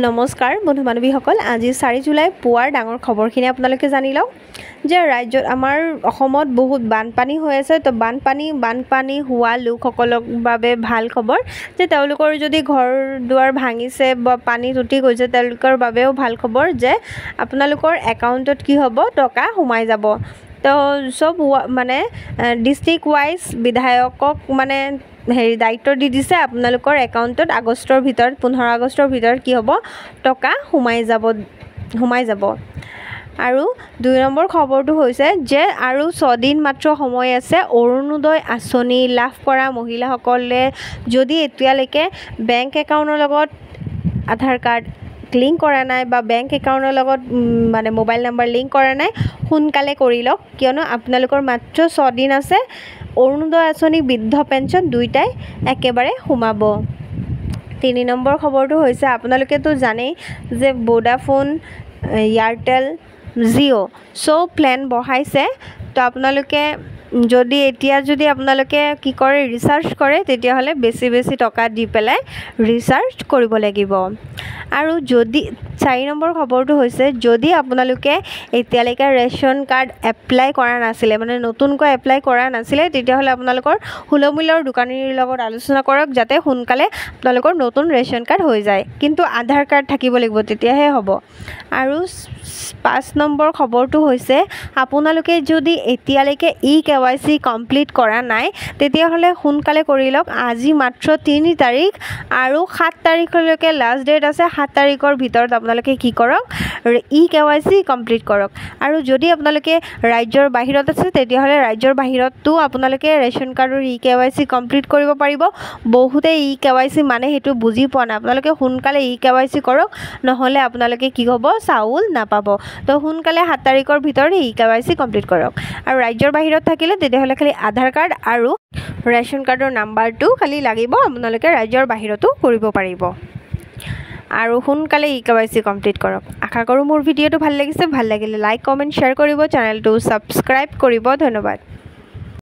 নমস্কাৰ বন্ধু বান্ধৱীসকল, আজি 4 জুলাই পুৱাৰ ডাঙৰ খবৰখিনি আপোনালোকে জানি লওক যে ৰাজ্যত আমাৰ অসমত বহুত বানপানী হৈ আছে। তো বানপানী হোৱা লোকসকলৰ বাবে ভাল খবৰ যে তেওঁলোকৰ যদি ঘৰ দুৱাৰ ভাঙিছে বা পানীত উটি গৈছে তেওঁলোকৰ বাবেও ভাল খবৰ যে আপোনালোকৰ একাউণ্টত কি হ'ব, টকা সোমাই যাব। তো চব মানে ডিষ্ট্ৰিক্ট ৱাইজ বিধায়কক মানে দায়িত্ব দি দিছে আপোনালোকৰ একাউণ্টত আগষ্টৰ ভিতৰত 15 আগষ্টৰ ভিতৰত কি হ'ব, টকা সোমাই যাব। আৰু 2 নম্বৰ খবৰটো হৈছে যে আৰু 6 দিন মাত্ৰ সময় আছে অৰুণোদয় আঁচনি লাভ কৰা মহিলাসকলে যদি এতিয়ালৈকে বেংক একাউণ্টৰ লগত আধাৰ কাৰ্ড লিংক কৰা নাই বা বেংক একাউণ্টৰ লগত মানে মোবাইল নম্বৰ লিংক কৰা নাই, সোনকালে কৰি লওক, কিয়নো আপোনালোকৰ মাত্ৰ 6 দিন আছে। অৰুণোদয় আঁচনি বৃদ্ধ পেঞ্চন দুয়োটাই একেবাৰে সোমাব। 3 নম্বৰ খবৰটো হৈছে আপোনালোকেতো জানেই যে ভোডাফোন, এয়াৰটেল, জিঅ' চব প্লেন বঢ়াইছে। তো আপোনালোকে যদি আপোনালোকে কি কৰে, ৰিচাৰ্জ কৰে, তেতিয়াহ'লে বেছি টকা দি পেলাই ৰিচাৰ্জ কৰিব লাগিব। আৰু 4 নম্বৰ খবৰটো হৈছে যদি আপোনালোকে এতিয়ালৈকে ৰেচন কাৰ্ড এপ্লাই কৰা নাছিলে, মানে নতুনকৈ এপ্লাই কৰা নাছিলে, তেতিয়াহ'লে আপোনালোকৰ সুলভ মূল্যৰ দোকানীৰ লগত আলোচনা কৰক যাতে সোনকালে আপোনালোকৰ নতুন ৰেচন কাৰ্ড হৈ যায়। কিন্তু আধাৰ কাৰ্ড থাকিব লাগিব, তেতিয়াহে হ'ব। আৰু 5 নম্বৰ খবৰটো হৈছে আপোনালোকে যদি এতিয়ালৈকে KYC কমপ্লিট কৰা নাই তেতিয়াহ'লে সোনকালে কৰি লওক। আজি মাত্ৰ 3 তাৰিখ আৰু 7 তাৰিখলৈকে লাষ্ট ডেট আছে। 7 তাৰিখৰ ভিতৰত আপোনালোকে কি কৰক, KYC কমপ্লিট কৰক। আৰু যদি আপোনালোকে ৰাজ্যৰ বাহিৰত আছে তেতিয়াহ'লে ৰাজ্যৰ বাহিৰতো আপোনালোকে ৰেচন কাৰ্ডৰ KYC কমপ্লিট কৰিব পাৰিব। বহুতে KYC মানে সেইটো বুজি পোৱা নাই, আপোনালোকে সোনকালে KYC কৰক, নহ'লে আপোনালোকে কি হ'ব, চাউল নাপাব। তো সোনকালে 7 তাৰিখৰ ভিতৰত KYC কমপ্লিট কৰক। আৰু ৰাজ্যৰ বাহিৰত থাকিলে তেতিয়াহ'লে খালি আধাৰ কাৰ্ড আৰু ৰেচন কাৰ্ডৰ নাম্বাৰটো খালি লাগিব, আপোনালোকে ৰাজ্যৰ বাহিৰতো কৰিব পাৰিব। আৰু সোনকালে KYC কমপ্লিট কৰক। আশা কৰোঁ মোৰ ভিডিঅ'টো ভাল লাগিছে। ভাল লাগিলে লাইক, কমেণ্ট, শ্বেয়াৰ কৰিব, চেনেলটো ছাবস্ক্ৰাইব কৰিব। ধন্যবাদ।